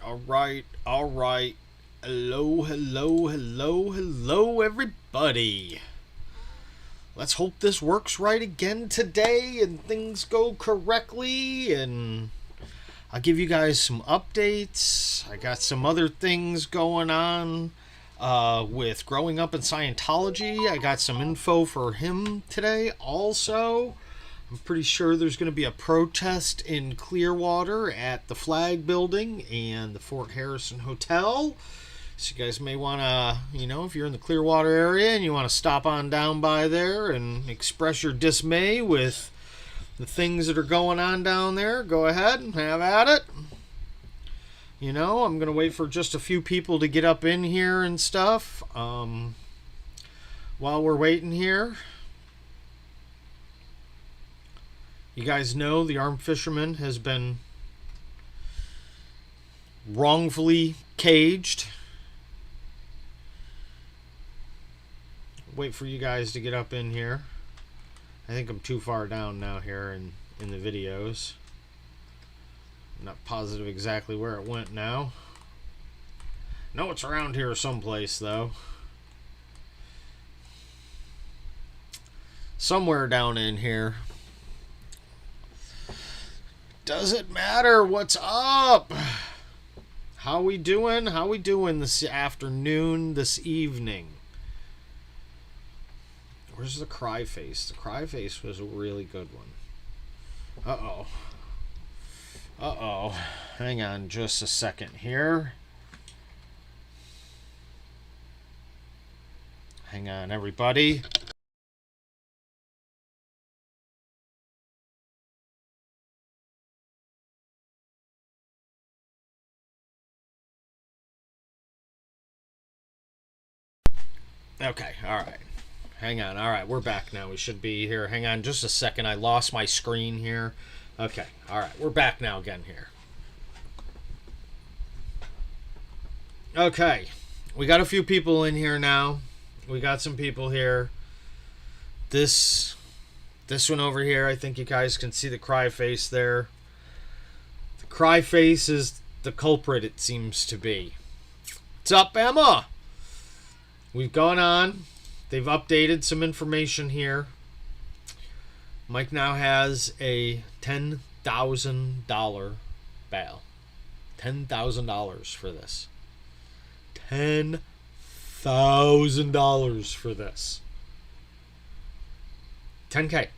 All right. Hello, everybody. Let's hope this works right again today and things go correctly. And I'll give you guys some updates. I got some other things going on with growing up in Scientology. I got some info for him today also. I'm pretty sure there's going to be a protest in Clearwater at the Flag Building and the Fort Harrison Hotel. So you guys may want to, if you're in the Clearwater area and you want to stop on down by there and express your dismay with the things that are going on down there, go ahead and have at it. I'm going to wait for just a few people to get up in here and stuff. While we're waiting here, you guys know the armed fisherman has been wrongfully caged. Wait for you guys to get up in here. I think I'm too far down now here in the videos. I'm not positive exactly where it went now. No, it's around here someplace though. Somewhere down in here. Does it matter? What's up? How we doing? How we doing this afternoon, this evening? Where's the cry face? The cry face was a really good one. Uh-oh. Uh-oh. Hang on just a second here. Hang on, everybody. Okay, all right. Hang on. All right, we're back now. We should be here. Hang on just a second. I lost my screen here. Okay, all right. We're back now again here. Okay, we got a few people in here now. We got some people here. This one over here, I think you guys can see the cry face there. The cry face is the culprit, it seems to be. What's up, Emma? We've gone on. They've updated some information here. Mike now has a $10,000 bail. $10,000 for this. $10,000 for this. 10K.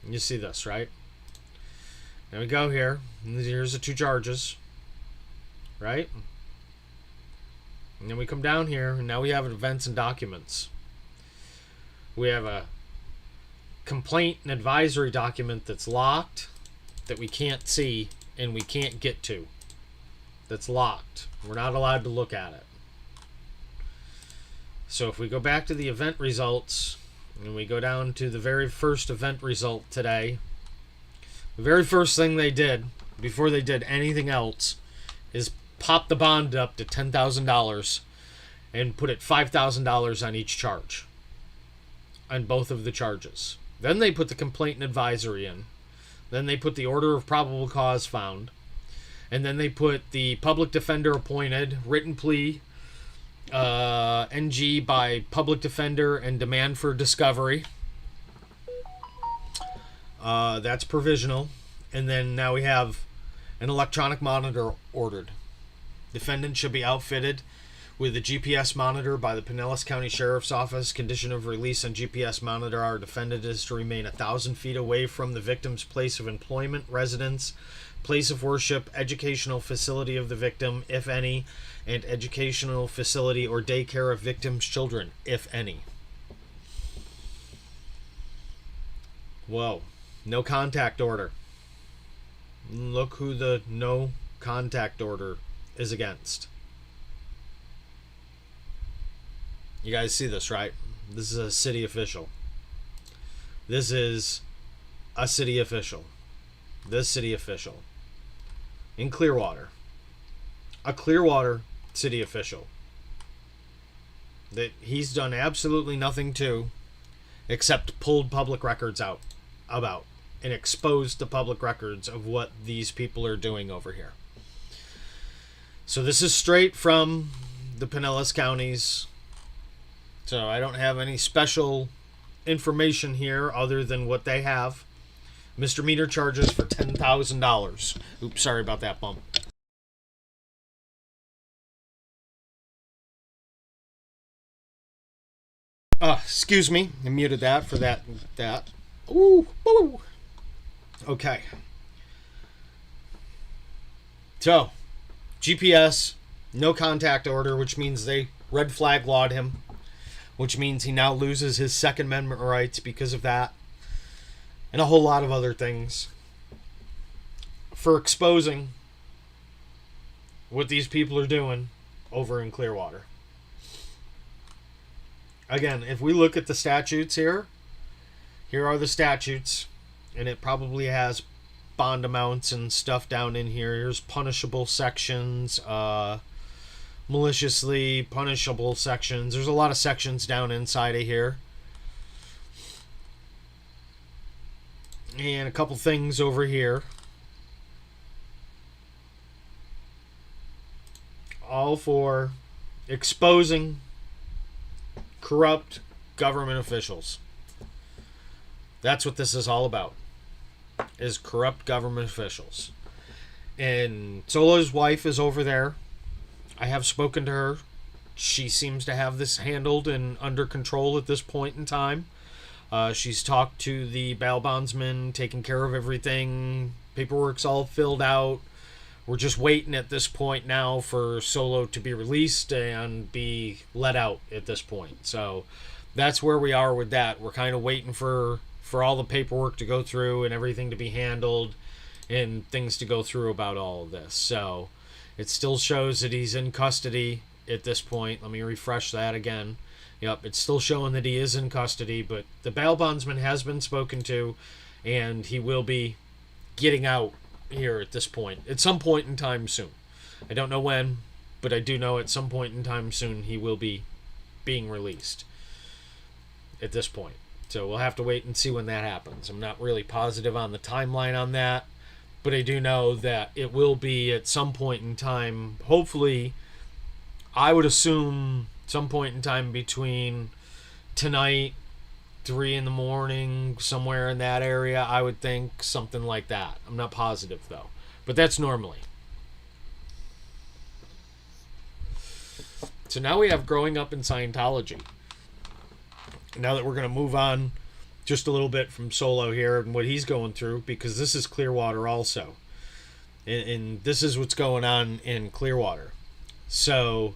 You see this, right? There we go here. Here's the two charges. Right? And then we come down here, and now we have events and documents. We have a complaint and advisory document that's locked, that we can't see, and we can't get to. That's locked. We're not allowed to look at it. So if we go back to the event results, and we go down to the very first event result today, the very first thing they did, before they did anything else, is pop the bond up to $10,000 and put it $5,000 on each charge. On both of the charges. Then they put the complaint and advisory in. Then they put the order of probable cause found. And then they put the public defender appointed, written plea, NG by public defender, and demand for discovery. That's provisional. And then now we have an electronic monitor ordered. Defendant should be outfitted with a GPS monitor by the Pinellas County Sheriff's Office. Condition of release on GPS monitor, our defendant is to remain 1,000 feet away from the victim's place of employment, residence, place of worship, educational facility of the victim, if any, and educational facility or daycare of victim's children, if any. Whoa. No contact order. Look who the no contact order is against. You guys see this, right? This is a city official. This is a city official. This city official. In Clearwater. A Clearwater city official. That he's done absolutely nothing to except pulled public records out about and exposed the public records of what these people are doing over here. So this is straight from the Pinellas counties. So I don't have any special information here other than what they have. Mr. Meter charges for $10,000. Oops, sorry about that bump. Excuse me. I muted that for that. Ooh, ooh. Okay. So, GPS, no contact order, which means they red flag lawed him, which means he now loses his Second Amendment rights because of that, and a whole lot of other things for exposing what these people are doing over in Clearwater. Again, if we look at the statutes here are the statutes, and it probably has bond amounts and stuff down in here. Here's punishable sections, maliciously punishable sections. There's a lot of sections down inside of here. And a couple things over here. All for exposing corrupt government officials. That's what this is all about, is corrupt government officials. And Solo's wife is over there. I have spoken to her. She seems to have this handled and under control at this point in time. She's talked to the bail bondsman, taking care of everything. Paperwork's all filled out. We're just waiting at this point now for Solo to be released and be let out at this point. So that's where we are with that. We're kind of waiting for all the paperwork to go through and everything to be handled and things to go through about all of this. So it still shows that he's in custody at this point. Let me refresh that again. Yep, it's still showing that he is in custody, but the bail bondsman has been spoken to, and he will be getting out here at this point, at some point in time soon. I don't know when, but I do know at some point in time soon he will be being released at this point. So we'll have to wait and see when that happens. I'm not really positive on the timeline on that, but I do know that it will be at some point in time. Hopefully, I would assume some point in time between tonight, 3 in the morning, somewhere in that area. I would think something like that. I'm not positive though, but that's normally. So now we have growing up in Scientology. Now that we're going to move on just a little bit from Solo here and what he's going through, because this is Clearwater also. And this is what's going on in Clearwater. So,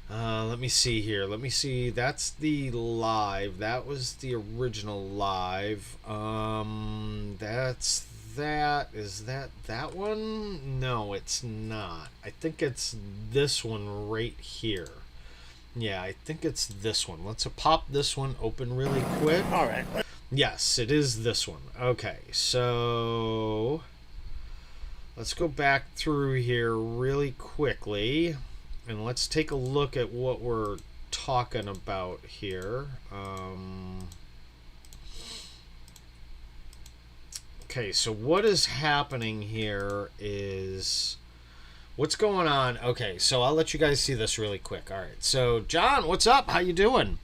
let me see here. Let me see. That's the live. That was the original live. That's that. Is that one? No, it's not. I think it's this one right here. Yeah, I think it's this one. Let's pop this one open really quick. All right. Yes, it is this one. Okay, so let's go back through here really quickly, and let's take a look at what we're talking about here. Okay, so what is happening here is... what's going on? Okay, so I'll let you guys see this really quick. All right, so John, what's up? How you doing?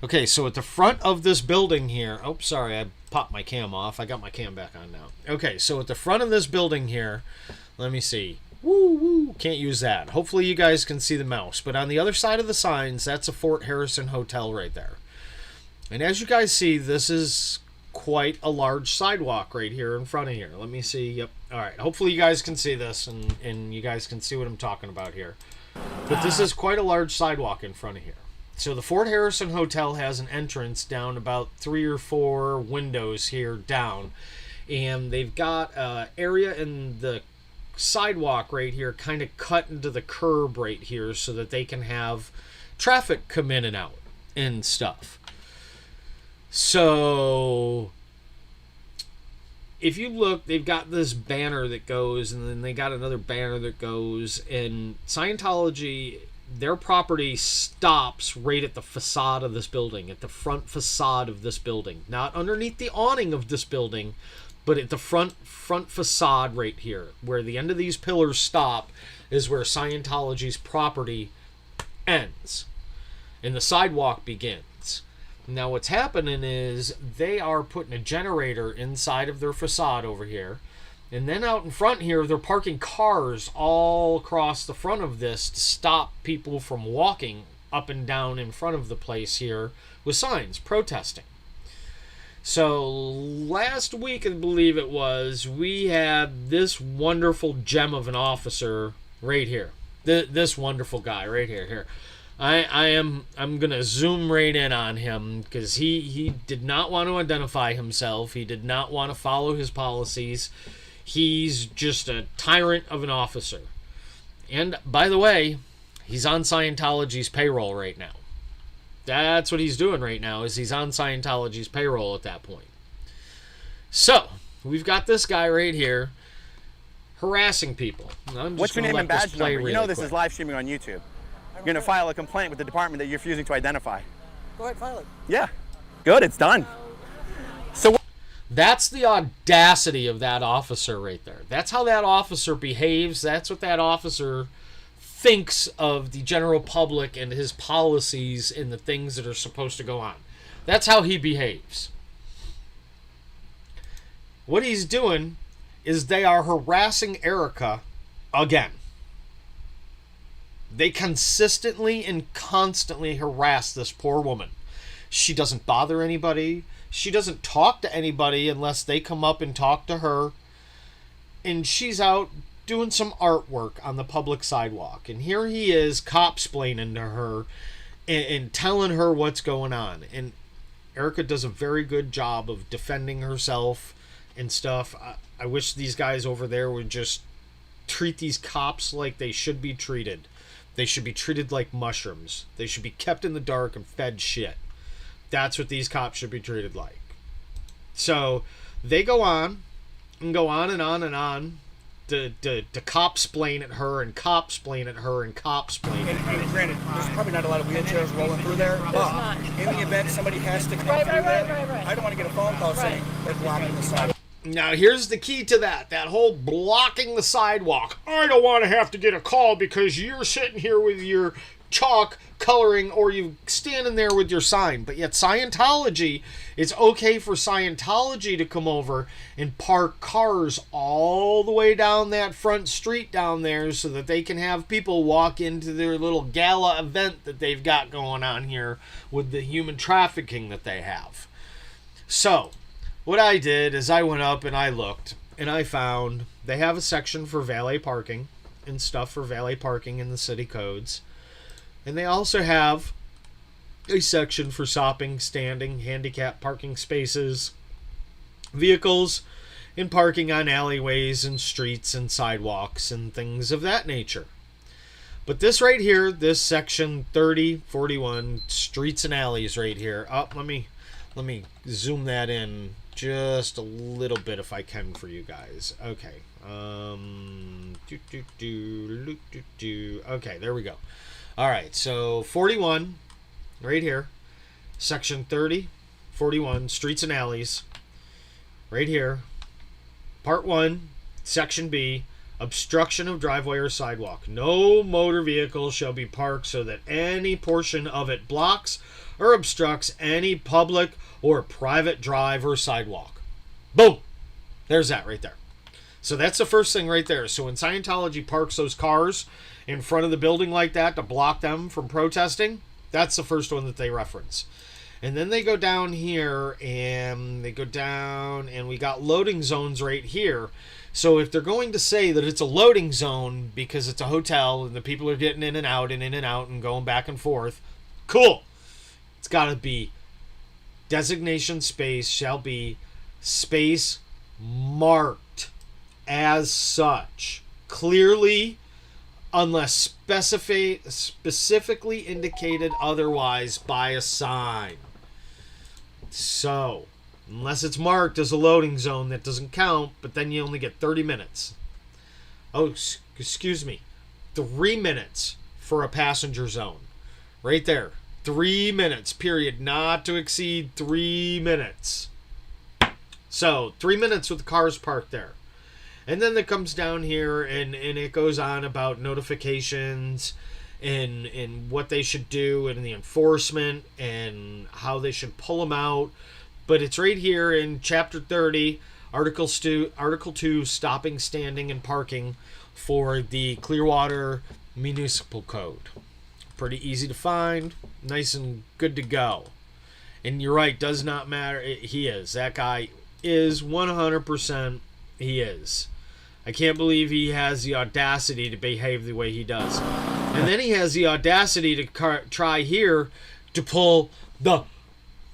Okay, so at the front of this building here... oh, sorry, I popped my cam off. I got my cam back on now. Okay, so at the front of this building here, let me see. Woo! Can't use that. Hopefully you guys can see the mouse. But on the other side of the signs, that's a Fort Harrison Hotel right there. And as you guys see, this is quite a large sidewalk right here in front of here. Let me see. Yep. All right. Hopefully you guys can see this and you guys can see what I'm talking about here. But this is quite a large sidewalk in front of here. So the Fort Harrison Hotel has an entrance down about 3 or 4 windows here down. And they've got an area in the sidewalk right here kind of cut into the curb right here so that they can have traffic come in and out and stuff. So if you look, they've got this banner that goes, and then they got another banner that goes, and Scientology, their property stops right at the facade of this building, at the front facade of this building. Not underneath the awning of this building, but at the front facade right here, where the end of these pillars stop, is where Scientology's property ends and the sidewalk begins. Now what's happening is they are putting a generator inside of their facade over here, and then out in front here they're parking cars all across the front of this to stop people from walking up and down in front of the place here with signs protesting. So last week, I believe it was, we had this wonderful gem of an officer right here. This wonderful guy right here. I'm gonna zoom right in on him because he did not want to identify himself. He did not want to follow his policies. He's just a tyrant of an officer. And by the way, he's on Scientology's payroll right now. That's what he's doing right now, is he's on Scientology's payroll at that point. So, we've got this guy right here harassing people. What's your name and badge number? You know this is live streaming on YouTube. You're going to file a complaint with the department that you're refusing to identify. Go ahead, file it. Yeah. Good, it's done. So that's the audacity of that officer right there. That's how that officer behaves. That's what that officer thinks of the general public and his policies and the things that are supposed to go on. That's how he behaves. What he's doing is they are harassing Erica again. They consistently and constantly harass this poor woman. She doesn't bother anybody. She doesn't talk to anybody unless they come up and talk to her. And she's out doing some artwork on the public sidewalk. And here he is cop-splaining to her and telling her what's going on. And Erica does a very good job of defending herself and stuff. I wish these guys over there would just treat these cops like they should be treated. They should be treated like mushrooms. They should be kept in the dark and fed shit. That's what these cops should be treated like. So they go on and go on and on and on to cop-splain at her and cop-splain at her and cop-splain at her. And granted, there's probably not a lot of wheelchairs rolling through there, but in the event somebody has to come through there, I don't want to get a phone call saying they're blocking the sidewalk. Now, here's the key to that whole blocking the sidewalk. I don't want to have to get a call because you're sitting here with your chalk coloring or you standing there with your sign. But yet Scientology, it's okay for Scientology to come over and park cars all the way down that front street down there so that they can have people walk into their little gala event that they've got going on here with the human trafficking that they have. So what I did is I went up and I looked and I found they have a section for valet parking and stuff for valet parking in the city codes. And they also have a section for stopping, standing, handicap parking spaces, vehicles, and parking on alleyways and streets and sidewalks and things of that nature. But this right here, this section 3041, streets and alleys right here. Oh, let me zoom that in just a little bit if I can for you guys. Okay. Okay, there we go. All right, so 41, right here, section 30, 41, streets and alleys, right here, part 1, section B, obstruction of driveway or sidewalk. No motor vehicle shall be parked so that any portion of it blocks or obstructs any public or private drive or sidewalk. Boom! There's that right there. So that's the first thing right there. So when Scientology parks those cars in front of the building like that to block them from protesting, that's the first one that they reference. And then they go down here and they go down and we got loading zones right here. So if they're going to say that it's a loading zone because it's a hotel and the people are getting in and out and going back and forth, cool. It's got to be designation space shall be space marked as such clearly unless specifically indicated otherwise by a sign. So unless it's marked as a loading zone, that doesn't count, but then you only get 30 minutes. Oh, excuse me, 3 minutes for a passenger zone right there. 3 minutes period, not to exceed 3 minutes. So 3 minutes with the cars parked there. And then it comes down here and it goes on about notifications and what they should do and the enforcement and how they should pull them out. But it's right here in Chapter 30, Article 2, stopping, standing, and parking for the Clearwater Municipal Code. Pretty easy to find, nice and good to go. And you're right, does not matter. He is. That guy is 100%. He is. I can't believe he has the audacity to behave the way he does. And then he has the audacity to try here to pull the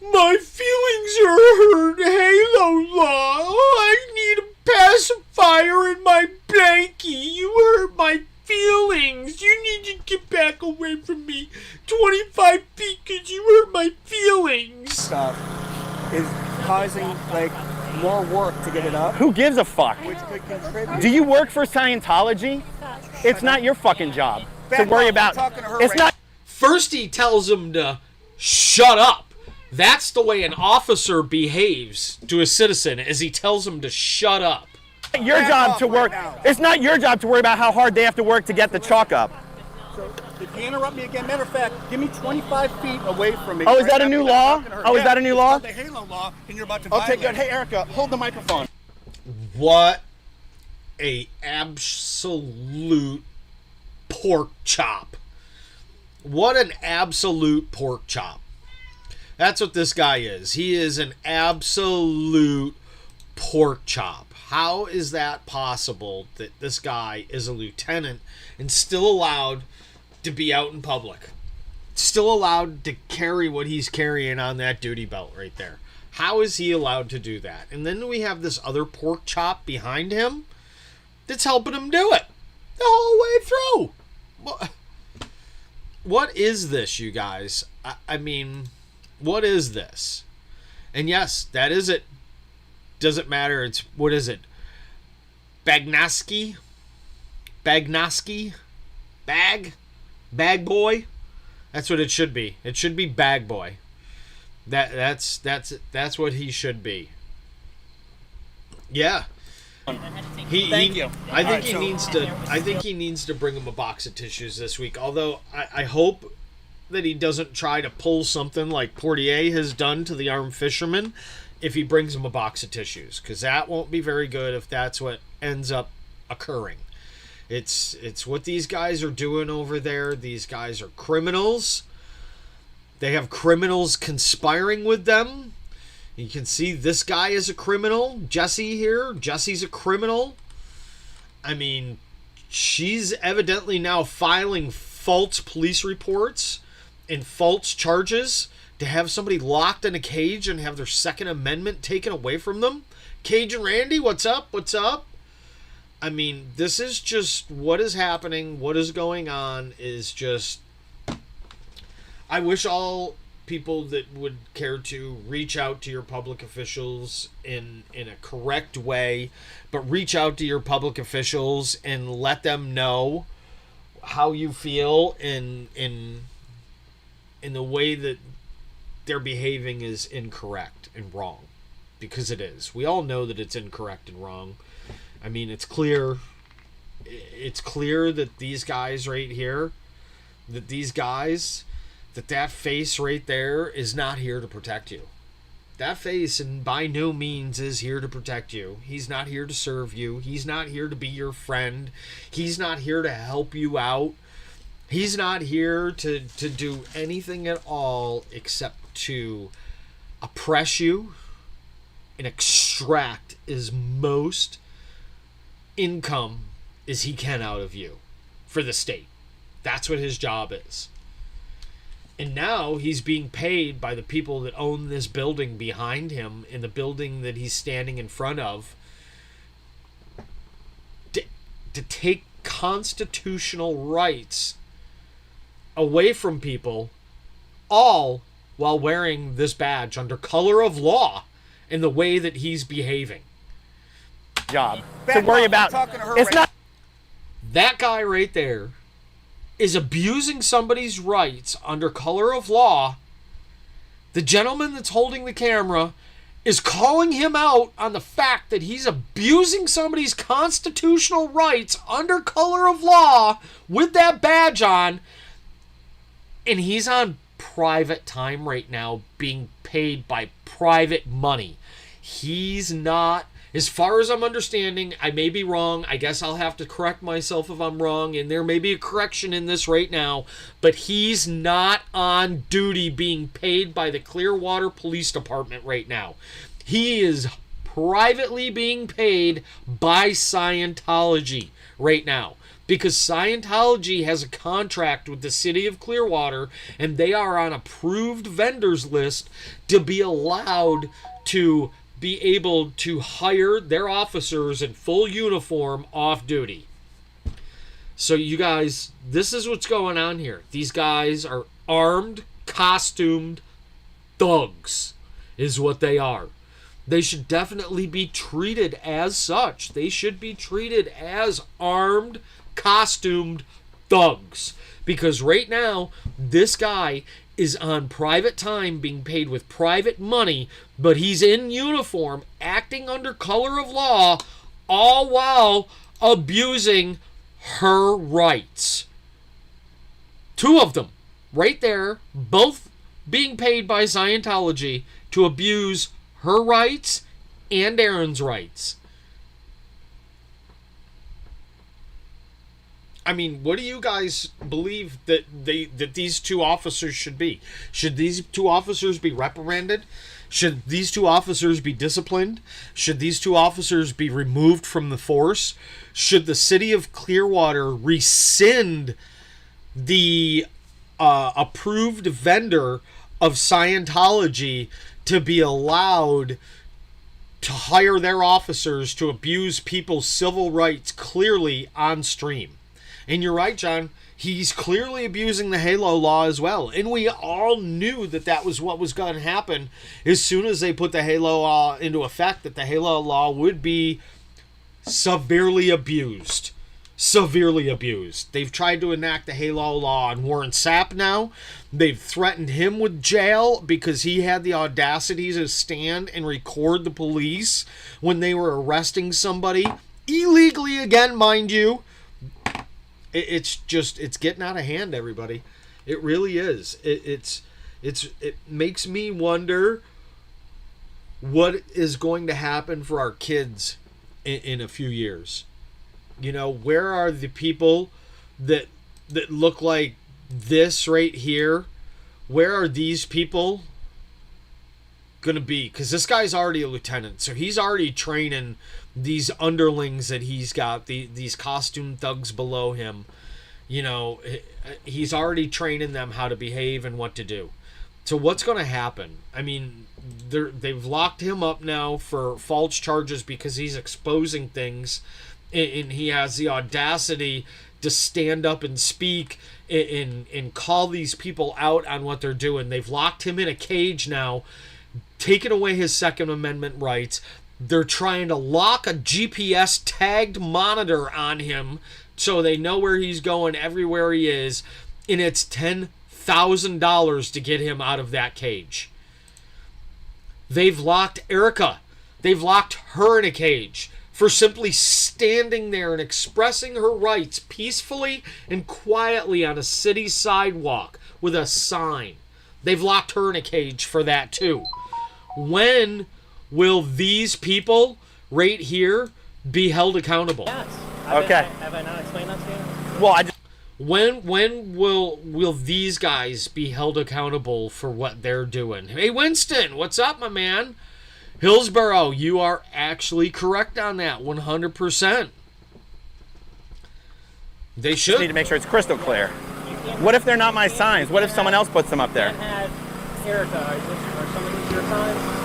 "my feelings are hurt halo law. Oh, I need a pacifier in my blankie. You hurt my feelings. You need to get back away from me 25 feet because you hurt my feelings." Stuff is causing, like, more work to get it up. Who gives a fuck? Which could contribute. Do you work for Scientology? It's not your fucking job to worry about. It's not. First he tells him to shut up. That's the way an officer behaves to a citizen, is he tells him to shut up. Your job to work. It's not your job to worry about how hard they have to work to get the chalk up. So if you interrupt me again, matter of fact, give me 25 feet away from me. Oh, is that a new law? Oh, is that a new law? It's called the Halo law, and you're about to violate. Okay, good. Hey, Erica, hold the microphone. What a absolute pork chop. What an absolute pork chop. That's what this guy is. He is an absolute pork chop. How is that possible that this guy is a lieutenant and still allowed to be out in public? Still allowed to carry what he's carrying on that duty belt right there. How is he allowed to do that? And then we have this other pork chop behind him that's helping him do it the whole way through. What is this, you guys? I mean, what is this? And yes, that is it. Doesn't matter. It's, what is it? Bagnaski? Bag boy? That's what it should be. It should be bag boy. That's what he should be. Yeah. Thank you. I think he needs to bring him a box of tissues this week. Although I hope that he doesn't try to pull something like Portier has done to the armed fisherman if he brings him a box of tissues, because that won't be very good if that's what ends up occurring. It's what these guys are doing over there. These guys are criminals. They have criminals conspiring with them. You can see this guy is a criminal. Jesse here. Jesse's a criminal. I mean, she's evidently now filing false police reports and false charges to have somebody locked in a cage and have their Second Amendment taken away from them. Cajun Randy, what's up? What's up? I mean, this is just what is happening. What is going on is just... I wish all people that would care to reach out to your public officials in a correct way, but reach out to your public officials and let them know how you feel in the way that they're behaving is incorrect and wrong, because it is. We all know that it's incorrect and wrong. I mean, it's clear that these guys right here, that face right there is not here to protect you. That face, and by no means, is here to protect you. He's not here to serve you. He's not here to be your friend. He's not here to help you out. He's not here to do anything at all except to oppress you and extract as most income as he can out of you for the state. That's what his job is. And now he's being paid by the people that own this building behind him, in the building that he's standing in front of, to take constitutional rights away from people, all while wearing this badge under color of law in the way that he's behaving. Job to worry about. It's not. That guy right there is abusing somebody's rights under color of law. The gentleman that's holding the camera is calling him out on the fact that he's abusing somebody's constitutional rights under color of law with that badge on, and he's on private time right now being paid by private money. He's not, as far as I'm understanding, I may be wrong. I guess I'll have to correct myself if I'm wrong, and there may be a correction in this right now, but he's not on duty being paid by the Clearwater Police Department right now. He is privately being paid by Scientology right now, because Scientology has a contract with the city of Clearwater, and they are on approved vendors list to be allowed to be able to hire their officers in full uniform off duty. So you guys, this is what's going on here. These guys are armed, costumed thugs is what they are. They should definitely be treated as such. They should be treated as armed, costumed thugs. Because right now, this guy is on private time being paid with private money, but he's in uniform, acting under color of law, all while abusing her rights. Two of them, right there, both being paid by Scientology to abuse her rights and Aaron's rights. I mean, what do you guys believe that these two officers should be? Should these two officers be reprimanded? Should these two officers be disciplined? Should these two officers be removed from the force? Should the city of Clearwater rescind the approved vendor of Scientology to be allowed to hire their officers to abuse people's civil rights clearly on stream? And you're right, John. He's clearly abusing the Halo law as well. And we all knew that that was what was going to happen as soon as they put the Halo law into effect, that the Halo law would be severely abused. Severely abused. They've tried to enact the Halo law on Warren Sapp now. They've threatened him with jail because he had the audacity to stand and record the police when they were arresting somebody. Illegally again, mind you. It's getting out of hand, everybody. It really is. It makes me wonder what is going to happen for our kids in a few years. You know, where are the people that look like this right here? Where are these people going to be? Because this guy's already a lieutenant, so he's already training these underlings that he's got, these costume thugs below him. You know, he's already training them how to behave and what to do. So what's going to happen? I mean, they've locked him up now for false charges because he's exposing things, and he has the audacity to stand up and speak and call these people out on what they're doing. They've locked him in a cage now, taken away his Second Amendment rights. They're trying to lock a GPS tagged monitor on him so they know where he's going everywhere he is, and it's $10,000 to get him out of that cage. They've locked Erica. They've locked her in a cage for simply standing there and expressing her rights peacefully and quietly on a city sidewalk with a sign. They've locked her in a cage for that too. When will these people right here be held accountable? Yes. Okay. Have I not explained that to you? Well, I just... When will these guys be held accountable for what they're doing? Hey, Winston, what's up, my man? Hillsborough, you are actually correct on that, 100%. They should. Need to make sure it's crystal clear. What if they're not my signs? What if someone else puts them up there? You can't have Erica or some of these your signs.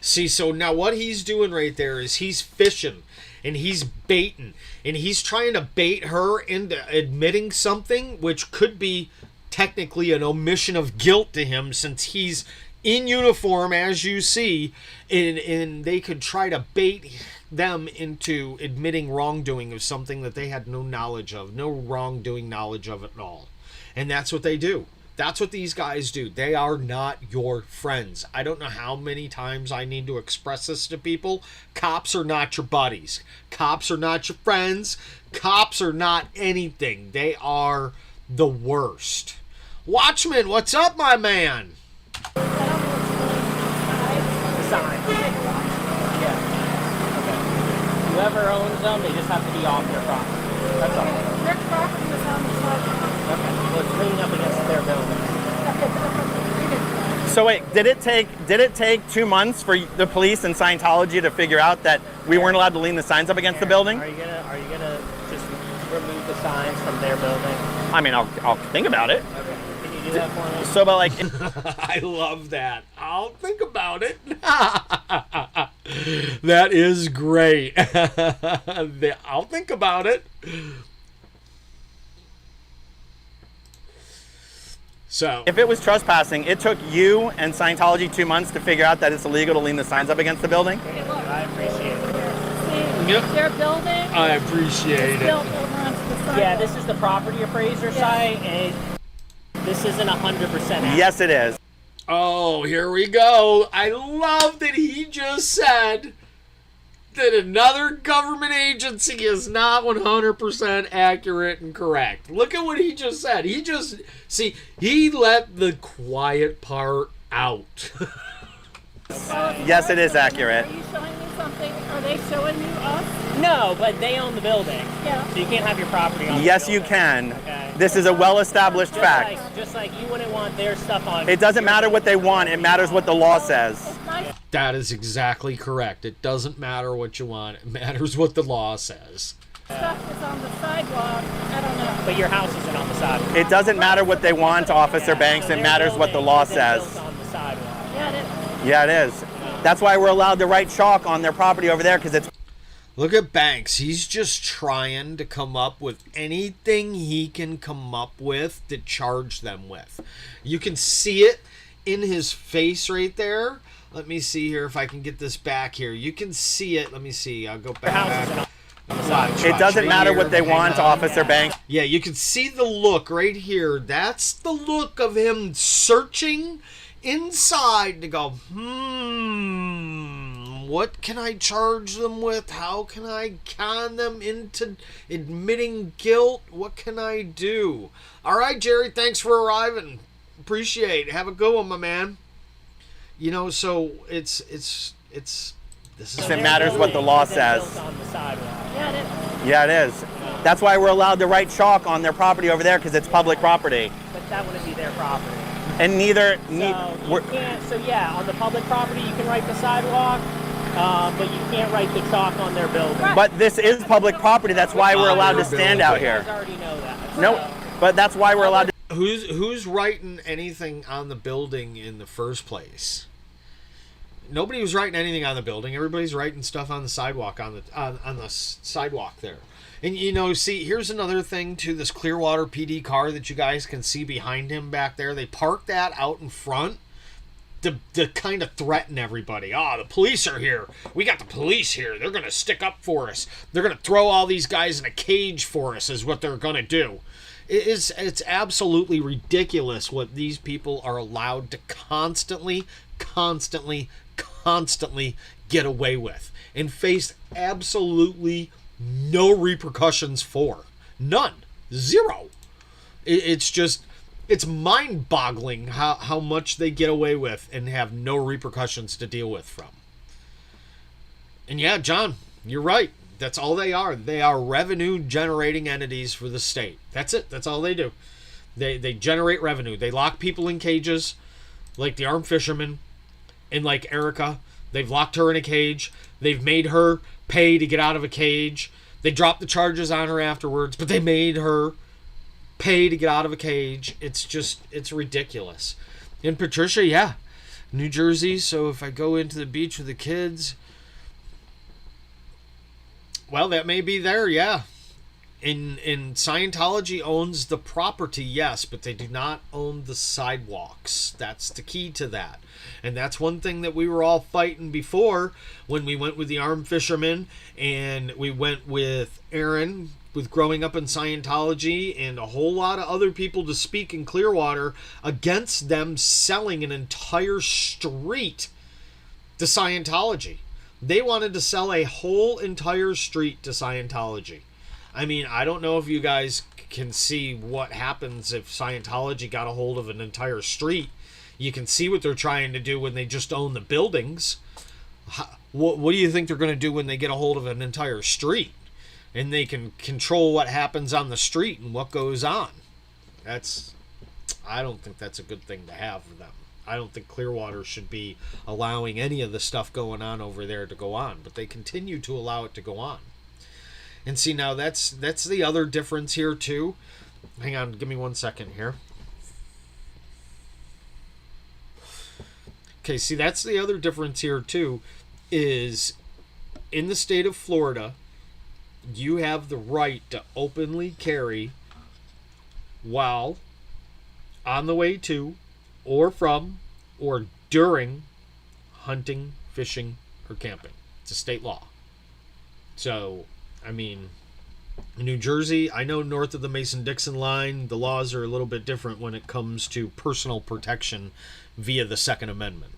See, so now what he's doing right there is he's fishing and he's baiting and he's trying to bait her into admitting something which could be technically an omission of guilt to him since he's in uniform, as you see, and they could try to bait them into admitting wrongdoing of something that they had no knowledge of, no wrongdoing knowledge of at all. And that's what they do. That's what these guys do. They are not your friends. I don't know how many times I need to express this to people. Cops are not your buddies. Cops are not your friends. Cops are not anything. They are the worst. Watchman, what's up, my man? The sign. Yeah. Okay. Whoever owns them, they just have to be off their property. That's all. Their property was on the sidewalk. Okay. Well, it's leaning up against their building. So wait, did it take 2 months for the police and Scientology to figure out that we weren't allowed to lean the signs up against the building? Are you gonna just remove the signs from their building? I mean, I'll think about it. Okay. Can you do that for me? So, but like, I love that. I'll think about it. That is great. I'll think about it. So, if it was trespassing, it took you and Scientology 2 months to figure out that it's illegal to lean the signs up against the building? Okay, look. I appreciate it. See, Yep. their building I appreciate is it. built over onto the sidewalk. Yeah, this is the property appraiser site, and this isn't 100% accurate. Yes, it is. Oh, here we go. I love that he just said that another government agency is not 100% accurate and correct. Look at what he just said. He let the quiet part out. Yes, it is accurate. Are you showing me something? Are they showing you us? No, but they own the building. Yeah. So you can't have your property on Yes, the you building. can. Okay. This is a well-established fact. Just like you wouldn't want their stuff on. It doesn't matter what they want. It matters what the law says. It's nice. That is exactly correct. It doesn't matter what you want. It matters what the law says. Stuff is on the sidewalk. I don't know. But your house isn't on the sidewalk. It doesn't matter what they want, Officer Banks. It matters what the law says. On the sidewalk. Yeah, it is. Yeah, it is. That's why we're allowed to write chalk on their property over there, because it's... Look at Banks. He's just trying to come up with anything he can come up with to charge them with. You can see it in his face right there. Let me see here if I can get this back here. You can see it. Let me see. I'll go back. Watch, It doesn't right matter here. what they want, Officer Banks. Yeah, you can see the look right here. That's the look of him searching inside to go, what can I charge them with? How can I con them into admitting guilt? What can I do? All right, Jerry, thanks for arriving. Appreciate it. Have a good one, my man. You know, so this is It matters what the law says. On the sidewalk. Yeah, it is. Yeah, it is. That's why we're allowed to write chalk on their property over there, because it's public property. But that wouldn't be their property. And neither... So you can't. So yeah, on the public property you can write the sidewalk, but you can't write the chalk on their building. But this is public property. That's why we're allowed to stand out You here. guys already know that. No, but that's why we're allowed to... Who's writing anything on the building in the first place? Nobody was writing anything on the building. Everybody's writing stuff on the sidewalk, on the sidewalk there. And you know, see, here's another thing to this Clearwater PD car that you guys can see behind him back there. They parked that out in front to kind of threaten everybody. Oh, the police are here. We got the police here. They're going to stick up for us. They're going to throw all these guys in a cage for us is what they're going to do. It's absolutely ridiculous what these people are allowed to constantly get away with and face absolutely no repercussions for. None. Zero. It's mind-boggling how much they get away with and have no repercussions to deal with from. And yeah, John, you're right. That's all they are. They are revenue-generating entities for the state. That's it. That's all they do. They generate revenue. They lock people in cages like the armed fisherman and like Erica. They've locked her in a cage. They've made her pay to get out of a cage. They dropped the charges on her afterwards, but they made her pay to get out of a cage. It's ridiculous. And Patricia, yeah, New Jersey. So if I go into the beach with the kids, well, that may be there, yeah. In Scientology owns the property, yes, but they do not own the sidewalks. That's the key to that. And that's one thing that we were all fighting before when we went with the armed fishermen and we went with Aaron with growing up in Scientology and a whole lot of other people to speak in Clearwater against them selling an entire street to Scientology. They wanted to sell a whole entire street to Scientology. I mean, I don't know if you guys can see what happens if Scientology got a hold of an entire street. You can see what they're trying to do when they just own the buildings. What do you think they're going to do when they get a hold of an entire street and they can control what happens on the street and what goes on? I don't think that's a good thing to have for them. I don't think Clearwater should be allowing any of the stuff going on over there to go on, but they continue to allow it to go on. And see, now that's the other difference here too. Hang on, give me 1 second here. Okay, see, that's the other difference here too, is in the state of Florida, you have the right to openly carry while on the way to, or from, or during hunting, fishing, or camping. It's a state law. So, I mean, in New Jersey, I know north of the Mason-Dixon line, the laws are a little bit different when it comes to personal protection via the Second Amendment.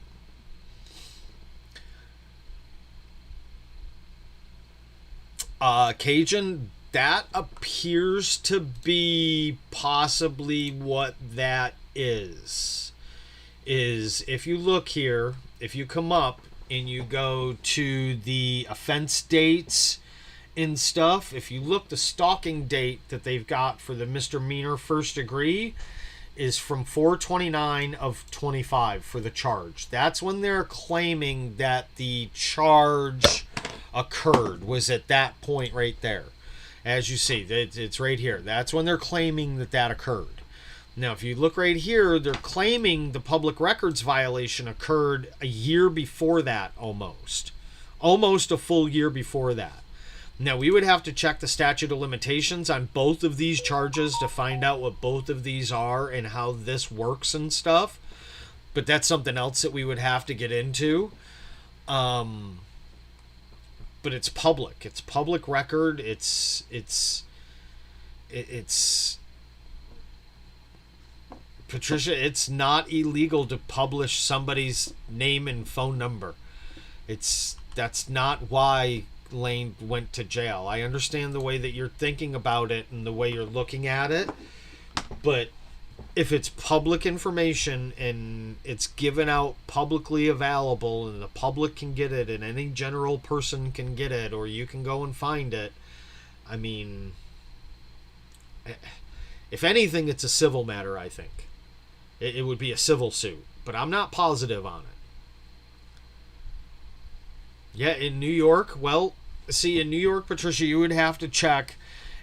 Cajun, that appears to be possibly what that is if you look here, if you come up and you go to the offense dates and stuff, if you look, the stalking date that they've got for the misdemeanor first degree is from 4/29 of 25 for the charge. That's when they're claiming that the charge occurred, was at that point right there. As you see, it's right here. That's when they're claiming that occurred. Now, if you look right here, they're claiming the public records violation occurred a year before that, almost a full year before that. Now, we would have to check the statute of limitations on both of these charges to find out what both of these are and how this works and stuff. But that's something else that we would have to get into. But it's public. It's public record. It's Patricia, it's not illegal to publish somebody's name and phone number. That's not why Lane went to jail. I understand the way that you're thinking about it and the way you're looking at it, but if it's public information and it's given out publicly available and the public can get it and any general person can get it, or you can go and find it, I mean, if anything, it's a civil matter. I think it would be a civil suit, but I'm not positive on it. Yeah, in New York, well, see, in New York, Patricia, you would have to check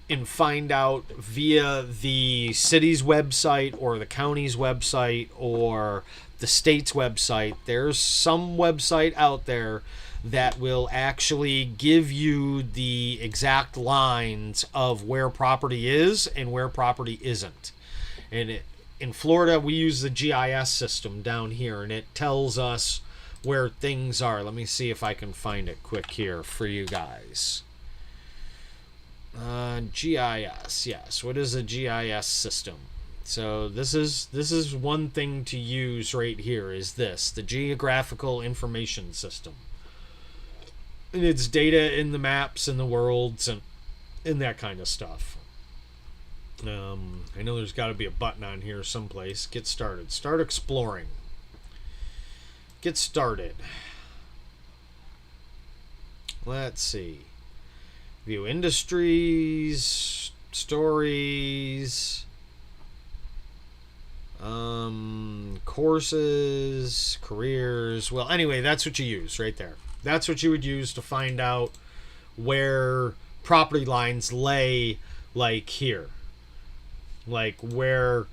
and find out via the city's website or the county's website or the state's website. There's some website out there that will actually give you the exact lines of where property is and where property isn't. And in Florida, we use the GIS system down here, and it tells us where things are. Let me see if I can find it quick here for you guys. GIS, yes. What is a GIS system? So this is one thing to use right here, is the Geographical Information System. And it's data in the maps and the worlds and that kind of stuff. I know there's got to be a button on here someplace. Get started. Start exploring. Get started. Let's see. View industries, stories, courses, careers. Well, anyway, that's what you use right there. That's what you would use to find out where property lines lay, like here. Like where